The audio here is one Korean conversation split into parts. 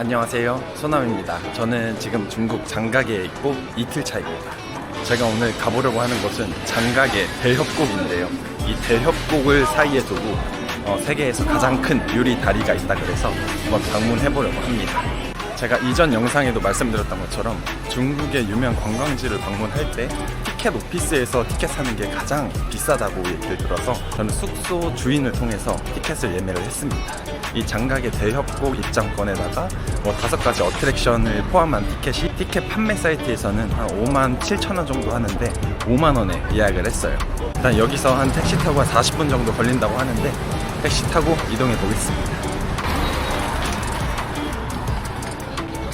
안녕하세요, 소남입니다. 저는 지금 중국 장가게에 있고 이틀 차입니다. 제가 오늘 가보려고 하는 곳은 장가게 대협곡인데요, 이 대협곡을 사이에 두고 세계에서 가장 큰 유리 다리가 있다 그래서 한번 방문해보려고 합니다. 제가 이전 영상에도 말씀드렸던 것처럼 중국의 유명 관광지를 방문할 때 티켓 오피스에서 티켓 사는 게 가장 비싸다고 얘기를 들어서 저는 숙소 주인을 통해서 티켓을 예매를 했습니다. 이 장가게 대협곡 입장권에다가 5가지 어트랙션을 포함한 티켓이 티켓 판매 사이트에서는 한 57,000원 정도 하는데 5만원에 예약을 했어요. 일단 여기서 한 택시 타고 한 40분 정도 걸린다고 하는데 택시 타고 이동해 보겠습니다.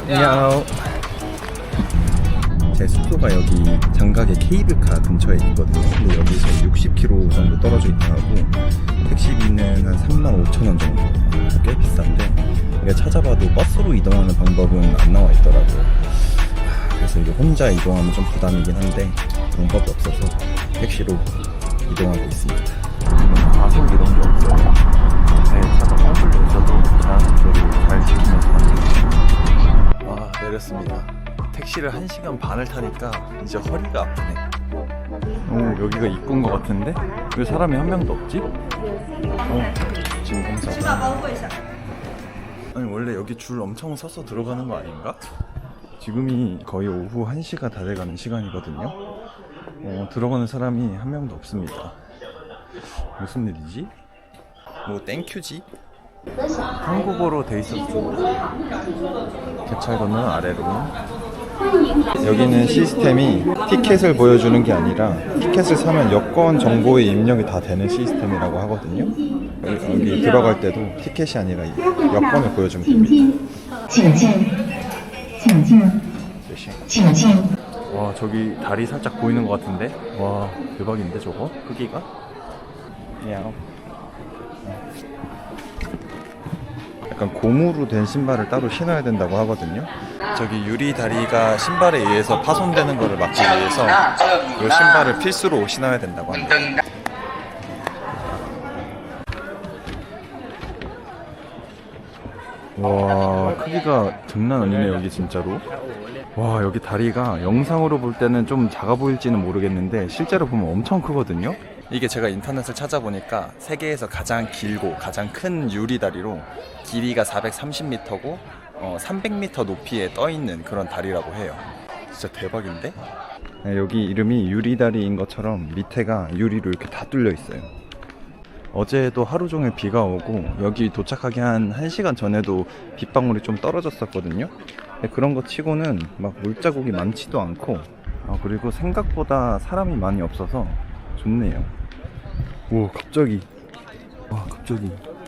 안녕. 제 숙소가 여기 장가게 케이블카 근처에 있거든요. 근데 여기서 60km 정도 떨어져 있다고 택시비는 한 35,000원 정도. 꽤 비싼데 이게 찾아봐도 버스로 이동하는 방법은 안 나와 있더라고요. 그래서 이게 혼자 이동하면 좀 부담이긴 한데 방법이 없어서 택시로 이동하고 있습니다. 가속 이런 게 없어요. 배 차가 뻥 뚫려 있어도 자연속도를 잘 지키면서 와, 내렸습니다. 택시를 1시간 반을 타니까 이제 허리가 아프네. 여기가 입구인 것 같은데 왜 사람이 한 명도 없지? 지금 검사가 아니 원래 여기 줄 엄청 서서 들어가는 거 아닌가? 지금이 거의 오후 1시가 다 돼가는 시간이거든요. 들어가는 사람이 한 명도 없습니다. 무슨 일이지? 뭐 땡큐지? 한국어로 돼 있어서 좋아. 객차 건너는 아래로. 여기는 시스템이 티켓을 보여주는 게 아니라 티켓을 사면 여권 정보의 입력이 다 되는 시스템이라고 하거든요. 여기 들어갈 때도 티켓이 아니라 여권을 보여주면 됩니다. 와, 저기 다리 살짝 보이는 것 같은데? 와, 대박인데 저거? 크기가? 야옹. 약간 고무로 된 신발을 따로 신어야 된다고 하거든요. 저기 유리 다리가 신발에 의해서 파손되는 것을 막기 위해서 이 신발을 필수로 신어야 된다고 합니다. 와, 크기가 장난 아니네 여기 진짜로. 와, 여기 다리가 영상으로 볼 때는 좀 작아 보일지는 모르겠는데 실제로 보면 엄청 크거든요. 이게 제가 인터넷을 찾아보니까 세계에서 가장 길고 가장 큰 유리다리로 길이가 430m고 300m 높이에 떠있는 그런 다리라고 해요. 진짜 대박인데? 네, 여기 이름이 유리다리인 것처럼 밑에가 유리로 이렇게 다 뚫려 있어요. 어제도 하루 종일 비가 오고 여기 도착하기 한 1시간 전에도 빗방울이 좀 떨어졌었거든요. 그런 거 치고는 막 물자국이 많지도 않고 그리고 생각보다 사람이 많이 없어서 좋네요. 오, 갑자기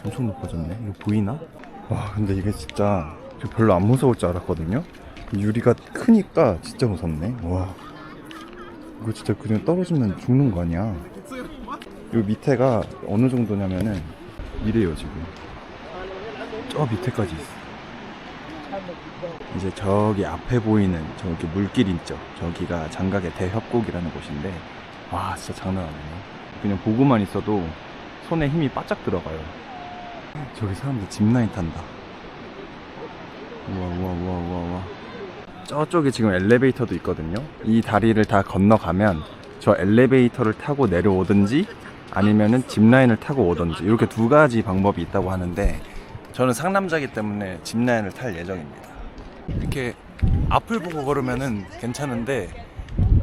엄청 높아졌네. 이거 보이나? 와, 근데 이게 진짜 별로 안 무서울 줄 알았거든요. 유리가 크니까 진짜 무섭네. 와, 이거 진짜 그냥 떨어지면 죽는 거 아니야. 요 밑에가 어느 정도냐면은 이래요. 지금 저 밑에까지 있어. 이제 저기 앞에 보이는 저기 물길 있죠. 저기가 장가게 대협곡이라는 곳인데 와, 진짜 장난 아니네. 그냥 보고만 있어도 손에 힘이 바짝 들어가요. 저기 사람들 짚라인 탄다. 우와. 저쪽에 지금 엘리베이터도 있거든요. 이 다리를 다 건너가면 저 엘리베이터를 타고 내려오든지 아니면은 짚라인을 타고 오든지 이렇게 2가지 방법이 있다고 하는데 저는 상남자이기 때문에 짚라인을 탈 예정입니다. 이렇게 앞을 보고 걸으면은 괜찮은데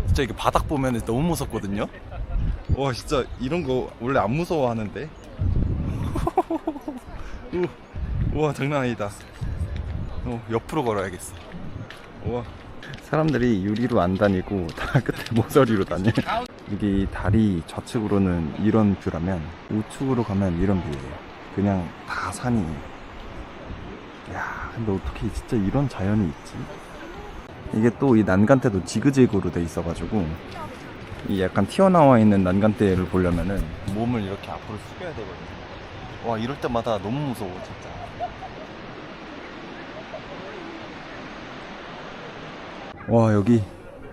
진짜 이게 바닥 보면은 너무 무섭거든요. 와, 진짜 이런 거 원래 안 무서워하는데. 우와, 장난 아니다. 옆으로 걸어야겠어. 우와. 사람들이 유리로 안 다니고 다 끝에 모서리로 다녀. 이게 다리 좌측으로는 이런 뷰라면 우측으로 가면 이런 뷰예요. 그냥 다 산이. 야, 근데 어떻게 진짜 이런 자연이 있지? 이게 또 이 난간대도 지그재그로 돼 있어가지고 이 약간 튀어나와 있는 난간대를 보려면은 몸을 이렇게 앞으로 숙여야 되거든요. 와, 이럴 때마다 너무 무서워 진짜. 와, 여기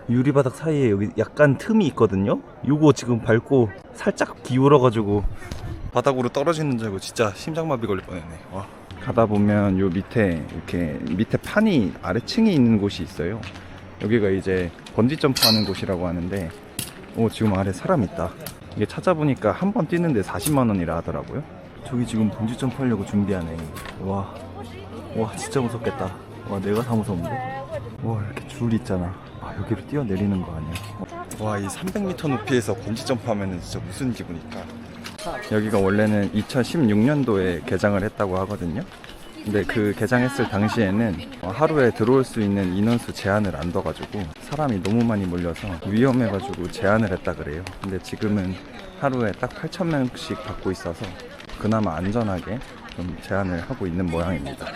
유리바닥 사이에 여기 약간 틈이 있거든요. 요거 지금 밟고 살짝 기울어가지고 바닥으로 떨어지는 줄 알고 진짜 심장마비 걸릴 뻔했네. 와. 가다 보면 요 밑에 이렇게 밑에 판이 아래층에 있는 곳이 있어요. 여기가 이제 번지 점프하는 곳이라고 하는데, 오, 지금 아래 사람 있다. 이게 찾아보니까 한 번 뛰는데 40만 원이라 하더라고요. 저기 지금 번지 점프하려고 준비하네. 와 진짜 무섭겠다. 와, 내가 다 무서운데? 와, 이렇게 줄 있잖아. 아, 여기로 뛰어내리는 거 아니야? 와, 이 300m 높이에서 번지 점프하면 진짜 무슨 기분일까? 여기가 원래는 2016년도에 개장을 했다고 하거든요. 근데 그 개장했을 당시에는 하루에 들어올 수 있는 인원수 제한을 안 둬가지고 사람이 너무 많이 몰려서 위험해가지고 제한을 했다 그래요. 근데 지금은 하루에 딱 8,000명씩 받고 있어서 그나마 안전하게 좀 제한을 하고 있는 모양입니다.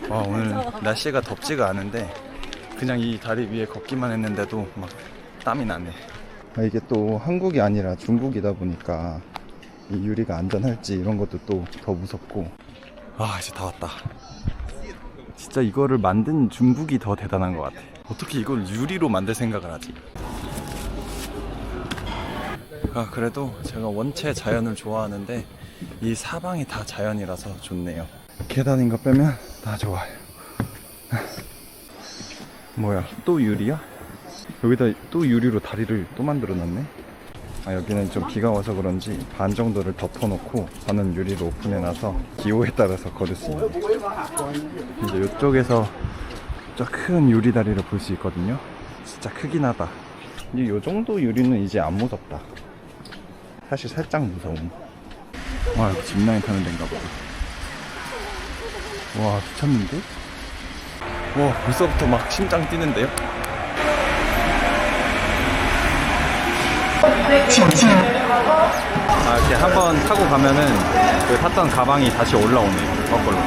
와, 오늘 날씨가 덥지가 않은데 그냥 이 다리 위에 걷기만 했는데도 막 땀이 나네. 이게 또 한국이 아니라 중국이다 보니까 이 유리가 안전할지 이런 것도 또 더 무섭고. 아, 이제 다 왔다. 진짜 이거를 만든 중국이 더 대단한 것 같아. 어떻게 이걸 유리로 만들 생각을 하지? 아, 그래도 제가 원체 자연을 좋아하는데 이 사방이 다 자연이라서 좋네요. 계단인 거 빼면 다 좋아요. 뭐야, 또 유리야? 여기다 또 유리로 다리를 또 만들어 놨네. 아, 여기는 좀 비가 와서 그런지 반 정도를 덮어놓고 반은 유리로 오픈해놔서 기호에 따라서 걸을 수 있는. 이제 이쪽에서 저 큰 유리 다리를 볼 수 있거든요. 진짜 크긴 하다. 이 정도 유리는 이제 안 무섭다. 사실 살짝 무서움. 와, 여기 짚라인 타는 데인가 보다. 와, 미쳤는데? 와, 벌써부터 막 심장 뛰는데요? 아, 이렇게 한번 타고 가면은 그 탔던 가방이 다시 올라오네요. 거꾸로.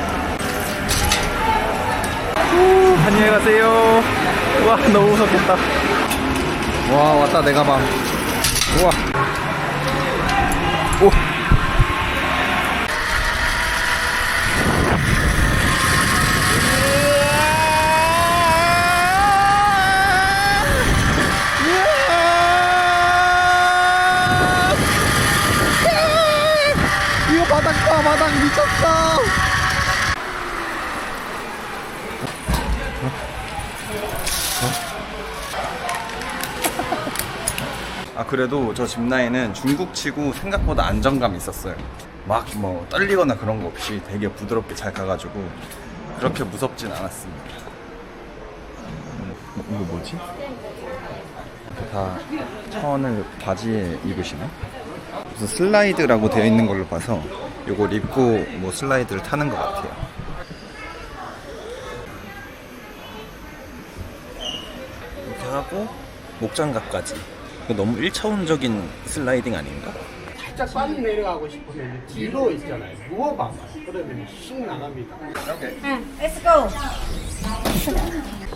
안녕히 가세요. 와, 너무 무섭겠다. 와, 왔다 내 가방. 우와. 오. 이거 바닥 미쳤다. 아, 그래도 저 짚라인은 중국치고 생각보다 안정감이 있었어요. 막 뭐 떨리거나 그런 거 없이 되게 부드럽게 잘 가가지고 그렇게 무섭진 않았습니다. 이거 뭐지? 다 천을 바지에 입으시네? 무슨 슬라이드라고 되어 있는 걸로 봐서 요걸 입고 뭐 슬라이드를 타는 것 같아요. 이렇게 하고 목장갑까지. 너무 1차원적인 슬라이딩 아닌가? 살짝 빨리 내려가고 싶으면 뒤로 있잖아요. 누워봐. 그러면 쑥 나갑니다. 응, let's go.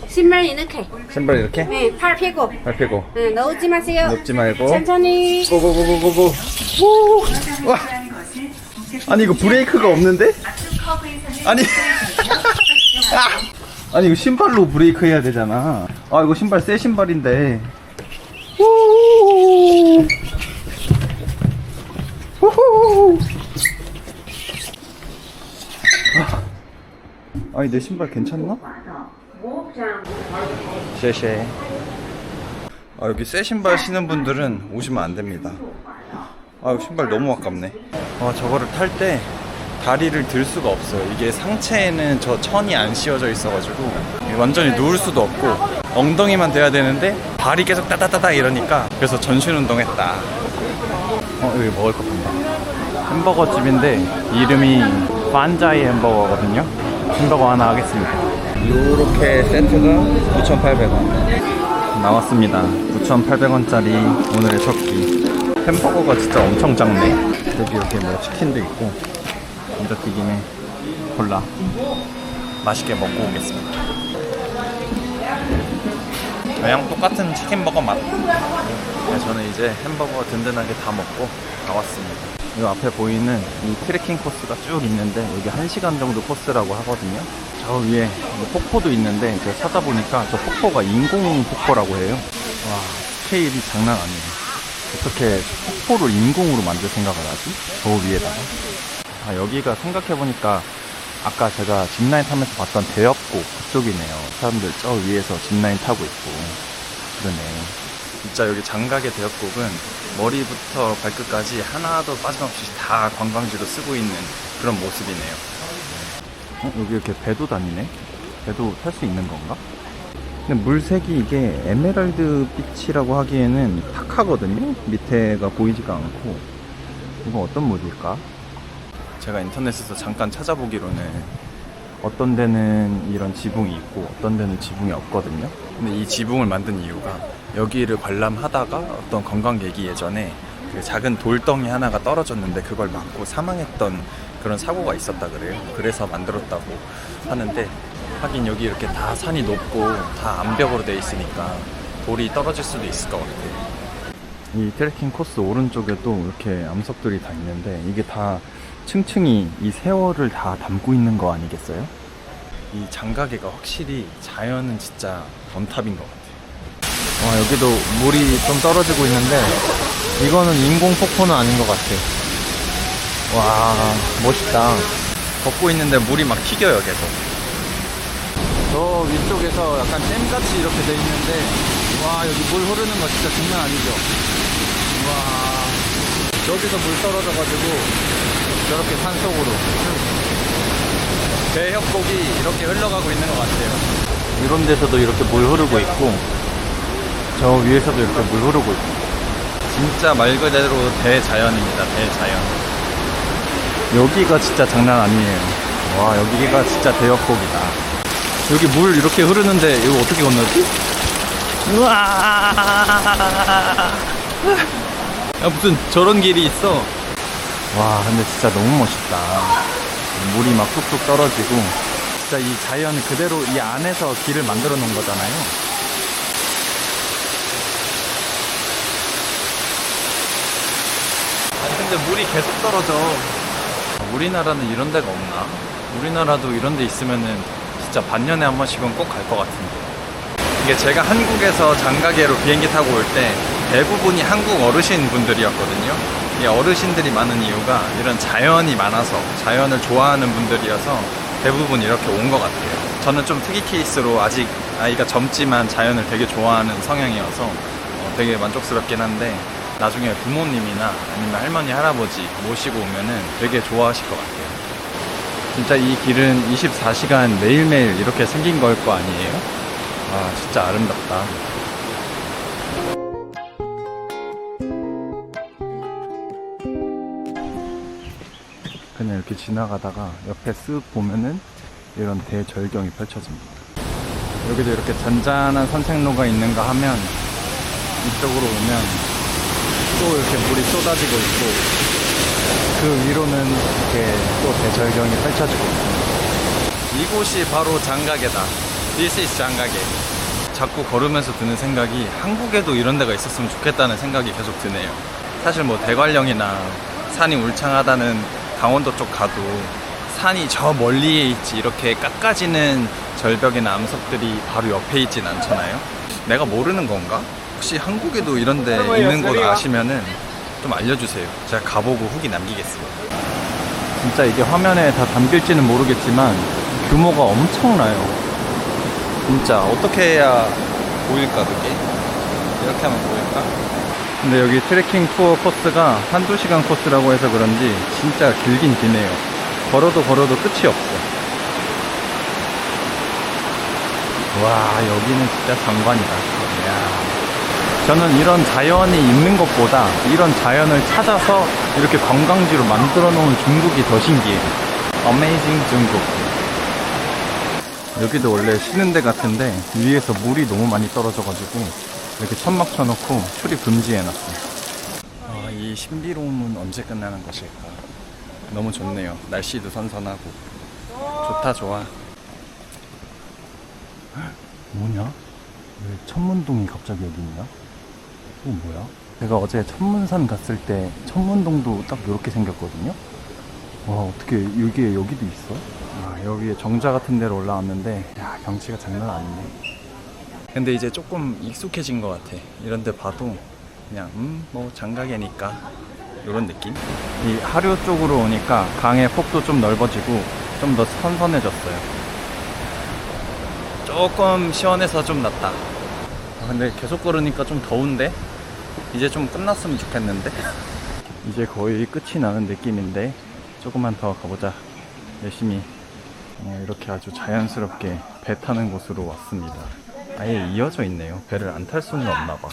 신발 이렇게. 신발 이렇게? 네, 팔 펴고. 발 펴고. 네, 넣지 마세요. 눕지 말고. 천천히. 고고고고고고. 오! 와! 아니, 이거 브레이크가 없는데? 아니. 아니, 이거 신발로 브레이크 해야 되잖아. 아, 이거 신발 새 신발인데. 우후. 우후. 아니, 내 신발 괜찮나? 쉐쉐. 아, 여기 새 신발 신은 분들은 오시면 안 됩니다. 아, 이거 신발 너무 아깝네. 아, 저거를 탈 때 다리를 들 수가 없어요. 이게 상체에는 저 천이 안 씌워져 있어가지고 완전히 누울 수도 없고 엉덩이만 대야 되는데 발이 계속 따다다다 이러니까. 그래서 전신 운동했다. 여기 먹을 거 본다. 햄버거 집인데 이름이 판자이 햄버거거든요. 햄버거 하나 하겠습니다. 요렇게 세트가 9,800원 나왔습니다. 9,800원짜리 오늘의 첫 끼. 햄버거가 진짜 엄청 작네. 여기 이렇게 뭐 치킨도 있고 감자튀김에 콜라. 맛있게 먹고 오겠습니다. 그냥 똑같은 치킨버거 맛. 저는 이제 햄버거 든든하게 다 먹고 나왔습니다. 이 앞에 보이는 이 트레킹 코스가 쭉 있는데 여기 1시간 정도 코스라고 하거든요. 저 위에 폭포도 있는데 제가 찾아보니까 저 폭포가 인공 폭포라고 해요. 와, 스케일이 장난 아니에요. 어떻게 폭포를 인공으로 만들 생각을 하지? 저 위에다가. 아, 여기가 생각해보니까 아까 제가 짚라인 타면서 봤던 대엽고 그쪽이네요. 사람들 저 위에서 짚라인 타고 있고 그러네. 진짜 여기 장각의 대엽곡은 머리부터 발끝까지 하나도 빠짐없이 다 관광지로 쓰고 있는 그런 모습이네요. 여기 이렇게 배도 다니네? 배도 탈 수 있는 건가? 근데 물색이 이게 에메랄드 빛이라고 하기에는 탁하거든요? 밑에가 보이지가 않고. 이건 어떤 물일까? 제가 인터넷에서 잠깐 찾아보기로는 어떤 데는 이런 지붕이 있고 어떤 데는 지붕이 없거든요. 근데 이 지붕을 만든 이유가 여기를 관람하다가 어떤 관광객이 예전에 그 작은 돌덩이 하나가 떨어졌는데 그걸 맞고 사망했던 그런 사고가 있었다 그래요. 그래서 만들었다고 하는데, 하긴 여기 이렇게 다 산이 높고 다 암벽으로 돼 있으니까 돌이 떨어질 수도 있을 것 같아요. 이 트레킹 코스 오른쪽에도 이렇게 암석들이 다 있는데 이게 다 층층이 이 세월을 다 담고 있는 거 아니겠어요? 이 장가계가 확실히 자연은 진짜 원탑인 것 같아요. 와, 여기도 물이 좀 떨어지고 있는데 이거는 인공 폭포는 아닌 것 같아. 와, 멋있다. 걷고 있는데 물이 막 튀겨요 계속. 저 위쪽에서 약간 댐같이 이렇게 돼 있는데, 와, 여기 물 흐르는 거 진짜 장난 아니죠? 와, 여기서 물 떨어져가지고 저렇게 산속으로. 대협곡이 이렇게 흘러가고 있는 것 같아요. 이런 데서도 이렇게 물 흐르고 있고 저 위에서도 이렇게 물 흐르고 있고. 진짜 말 그대로 대자연입니다. 대자연. 여기가 진짜 장난 아니에요. 와, 여기가 진짜 대협곡이다. 여기 물 이렇게 흐르는데 이거 어떻게 건너지? 우와! 야, 무슨 저런 길이 있어. 와, 근데 진짜 너무 멋있다. 물이 막 뚝뚝 떨어지고 진짜 이 자연 그대로 이 안에서 길을 만들어 놓은 거잖아요. 아니 근데 물이 계속 떨어져. 우리나라는 이런 데가 없나? 우리나라도 이런 데 있으면은 진짜 반년에 한 번씩은 꼭 갈 것 같은데. 이게 제가 한국에서 장가계로 비행기 타고 올 때 대부분이 한국 어르신 분들이었거든요. 이 어르신들이 많은 이유가 이런 자연이 많아서 자연을 좋아하는 분들이어서 대부분 이렇게 온 것 같아요. 저는 좀 특이 케이스로 아직 아이가 젊지만 자연을 되게 좋아하는 성향이어서 되게 만족스럽긴 한데, 나중에 부모님이나 아니면 할머니, 할아버지 모시고 오면은 되게 좋아하실 것 같아요. 진짜 이 길은 24시간 매일매일 이렇게 생긴 걸 거 아니에요? 아, 진짜 아름답다. 그냥 이렇게 지나가다가 옆에 쓱 보면은 이런 대절경이 펼쳐집니다. 여기도 이렇게 잔잔한 산책로가 있는가 하면 이쪽으로 오면 또 이렇게 물이 쏟아지고 있고 그 위로는 이렇게 또 대절경이 펼쳐지고 있습니다. 이곳이 바로 장가계다. This is 장가계. 자꾸 걸으면서 드는 생각이 한국에도 이런 데가 있었으면 좋겠다는 생각이 계속 드네요. 사실 뭐 대관령이나 산이 울창하다는 강원도 쪽 가도 산이 저 멀리에 있지 이렇게 깎아지는 절벽이나 암석들이 바로 옆에 있진 않잖아요. 내가 모르는 건가? 혹시 한국에도 이런 데 있는 곳 아시면은 좀 알려주세요. 제가 가보고 후기 남기겠습니다. 진짜 이게 화면에 다 담길지는 모르겠지만 규모가 엄청나요. 진짜 어떻게 해야 보일까 그게? 이렇게 하면 보일까? 근데 여기 트레킹 투어 코스가 한두 시간 코스라고 해서 그런지 진짜 길긴 기네요. 걸어도 끝이 없어. 와, 여기는 진짜 장관이다. 이야. 저는 이런 자연이 있는 것보다 이런 자연을 찾아서 이렇게 관광지로 만들어 놓은 중국이 더 신기해요. 어메이징 중국. 여기도 원래 쉬는 데 같은데 위에서 물이 너무 많이 떨어져가지고 이렇게 천막 쳐놓고 출입 금지해놨어요. 아, 이 신비로움은 언제 끝나는 것일까? 너무 좋네요. 날씨도 선선하고 좋다 좋아. 뭐냐? 왜 천문동이 갑자기 여기 있냐? 이거 뭐야? 제가 어제 천문산 갔을 때 천문동도 딱 이렇게 생겼거든요. 와, 어떻게 여기에 여기도 있어? 아, 여기에 정자 같은 데로 올라왔는데 야, 경치가 장난 아니네. 근데 이제 조금 익숙해진 것 같아. 이런 데 봐도 그냥 뭐 장가계니까 이런 느낌? 이 하류 쪽으로 오니까 강의 폭도 좀 넓어지고 좀 좀 더 선선해졌어요. 조금 시원해서 좀 낫다. 근데 계속 걸으니까 좀 더운데? 이제 좀 끝났으면 좋겠는데? 이제 거의 끝이 나는 느낌인데 조금만 더 가보자. 열심히. 이렇게 아주 자연스럽게 배 타는 곳으로 왔습니다. 아예 이어져 있네요. 배를 안 탈 수는 없나 봐.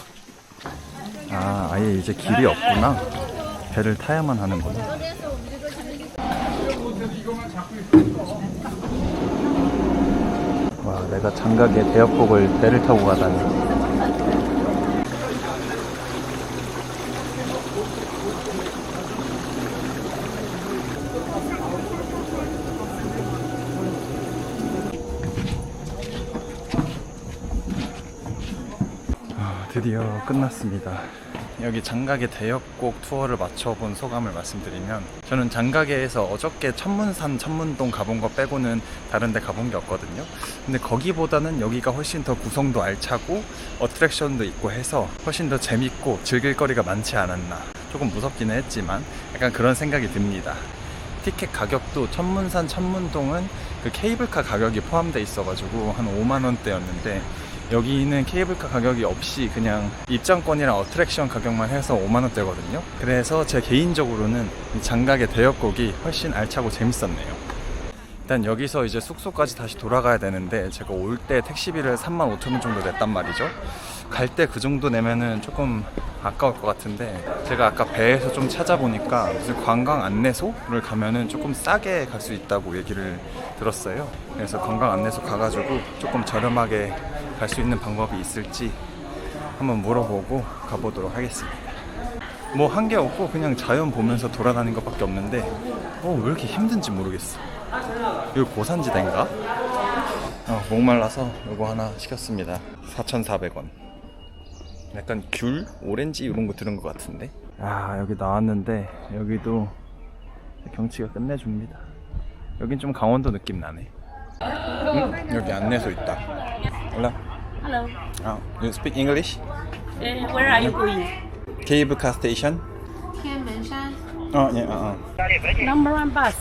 아, 아예 이제 길이 없구나. 배를 타야만 하는구나. 와, 내가 장각의 대역곡을 배를 타고 가다니. 드디어 끝났습니다. 여기 장각의 대역곡 투어를 마쳐본 소감을 말씀드리면, 저는 장각에서 어저께 천문산, 천문동 가본 거 빼고는 다른 데 가본 게 없거든요. 근데 거기보다는 여기가 훨씬 더 구성도 알차고 어트랙션도 있고 해서 훨씬 더 재밌고 즐길 거리가 많지 않았나. 조금 무섭기는 했지만 약간 그런 생각이 듭니다. 티켓 가격도 천문산, 천문동은 그 케이블카 가격이 포함되어 있어가지고 한 5만원대였는데, 여기는 케이블카 가격이 없이 그냥 입장권이랑 어트랙션 가격만 해서 5만원대거든요. 그래서 제 개인적으로는 이 장각의 대역곡이 훨씬 알차고 재밌었네요. 일단 여기서 이제 숙소까지 다시 돌아가야 되는데, 제가 올 때 택시비를 35,000원 정도 냈단 말이죠. 갈 때 그 정도 내면은 조금 아까울 것 같은데, 제가 아까 배에서 좀 찾아보니까 무슨 관광 안내소를 가면은 조금 싸게 갈 수 있다고 얘기를 들었어요. 그래서 관광 안내소 가가지고 조금 저렴하게 갈 수 있는 방법이 있을지 한번 물어보고 가보도록 하겠습니다. 뭐 한 게 없고 그냥 자연 보면서 돌아다니는 것밖에 없는데, 왜 이렇게 힘든지 모르겠어. 여기 고산지대인가? 목말라서 이거 하나 시켰습니다. 4,400원. 약간 귤? 오렌지 이런 거 들은 것 같은데. 여기 나왔는데 여기도 경치가 끝내줍니다. 여긴 좀 강원도 느낌 나네. 여기 안내소 있다. Hello. Hello. You speak English? Where are you going? Cable car station? 天门山 Yeah. Number one bus.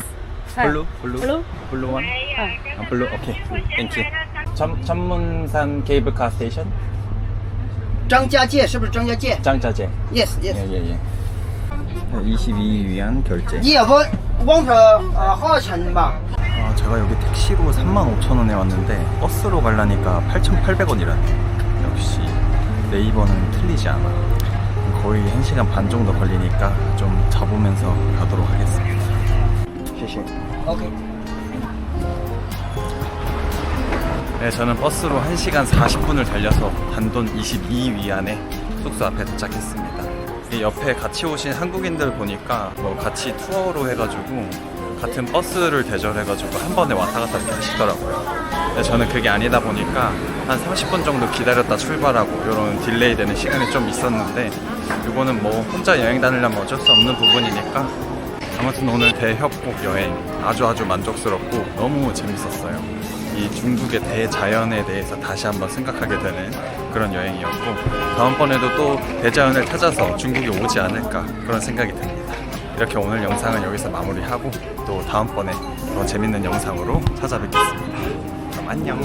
Blue one. Blue. Okay. Thank you. 천문산 케이블 카 스테이션? 张家界是不是张家界 장자재.？Yes, yes. 예. 22 위안 결제. 你也不往这好钱吧？ 제가 여기 택시로 35,000원에 왔는데 버스로 가려니까 8,800원이라네. 역시 네이버는 틀리지 않아. 거의 1시간 반 정도 걸리니까 좀 잡으면서 가도록 하겠습니다. 谢谢. OK。 네, 저는 버스로 1시간 40분을 달려서 단돈 22위안에 숙소 앞에 도착했습니다. 이 옆에 같이 오신 한국인들 보니까 뭐 같이 투어로 해가지고 같은 버스를 대절해가지고 한 번에 왔다 갔다 이렇게 하시더라고요. 근데 저는 그게 아니다 보니까 한 30분 정도 기다렸다 출발하고 이런 딜레이 되는 시간이 좀 있었는데, 이거는 뭐 혼자 여행 다니려면 어쩔 수 없는 부분이니까 아무튼 오늘 대협곡 여행 아주 만족스럽고 너무 재밌었어요. 이 중국의 대자연에 대해서 다시 한번 생각하게 되는 그런 여행이었고, 다음번에도 또 대자연을 찾아서 중국에 오지 않을까 그런 생각이 듭니다. 이렇게 오늘 영상은 여기서 마무리하고 또 다음번에 더 재밌는 영상으로 찾아뵙겠습니다. 그럼 안녕.